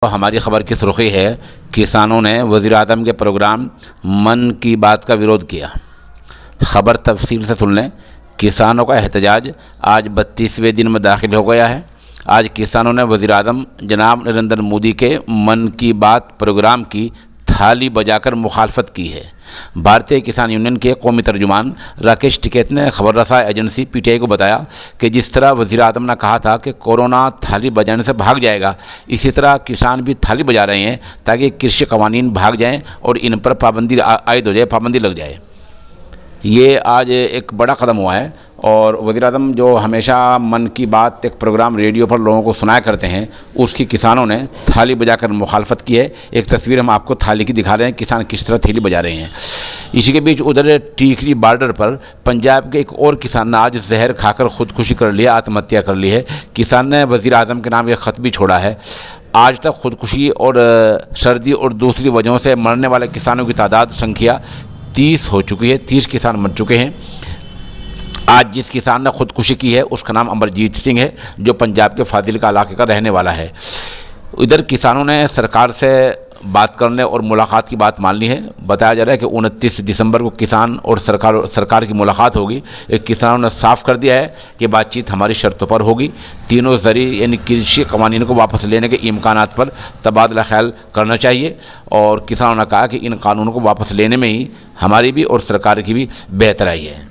तो हमारी खबर की सुर्खी है, किसानों ने वज़ीर-ए-आज़म के प्रोग्राम मन की बात का विरोध किया। खबर तफसील से सुन लें। किसानों का एहतजाज आज 32वें दिन में दाखिल हो गया है। आज किसानों ने वज़ीर-ए-आज़म जनाब नरेंद्र मोदी के मन की बात प्रोग्राम की थाली बजाकर मुखालफत की है। भारतीय किसान यूनियन के कौमी तर्जुमान राकेश टिकैत ने खबर रसा एजेंसी पीटीआई को बताया कि जिस तरह वज़ीर-ए-आज़म ने कहा था कि कोरोना थाली बजाने से भाग जाएगा, इसी तरह किसान भी थाली बजा रहे हैं ताकि कृषि कवानीन भाग जाएं और इन पर पाबंदी आयद हो जाए, पाबंदी लग जाए। ये आज एक बड़ा कदम हुआ है और वज़ीर-ए-आज़म जो हमेशा मन की बात एक प्रोग्राम रेडियो पर लोगों को सुनाया करते हैं, उसकी किसानों ने थाली बजाकर मुखालफत की है। एक तस्वीर हम आपको थाली की दिखा रहे हैं, किसान किस तरह थाली बजा रहे हैं। इसी के बीच उधर टीकरी बॉर्डर पर पंजाब के एक और किसान ने आज जहर खाकर खुदकुशी कर लिया, आत्महत्या कर ली है। किसान ने वज़ीर-ए-आज़म के नाम एक ख़त भी छोड़ा है। आज तक खुदकुशी और सर्दी और दूसरी वजहों से मरने वाले किसानों की तादाद संख्या 30 हो चुकी है। 30 किसान मर चुके हैं। आज जिस किसान ने खुदकुशी की है उसका नाम अमरजीत सिंह है, जो पंजाब के फाजिलका इलाके का रहने वाला है। इधर किसानों ने सरकार से बात करने और मुलाकात की बात मान ली है। बताया जा रहा है कि 29 दिसंबर को किसान और सरकार की मुलाकात होगी। एक किसानों ने साफ कर दिया है कि बातचीत हमारी शर्तों पर होगी। तीनों जरिए यानी कृषि कवानीन को वापस लेने के इम्कानात पर तबादला ख्याल करना चाहिए और किसानों ने कहा कि इन कानूनों को वापस लेने में ही हमारी भी और सरकार की भी बेहतराई है।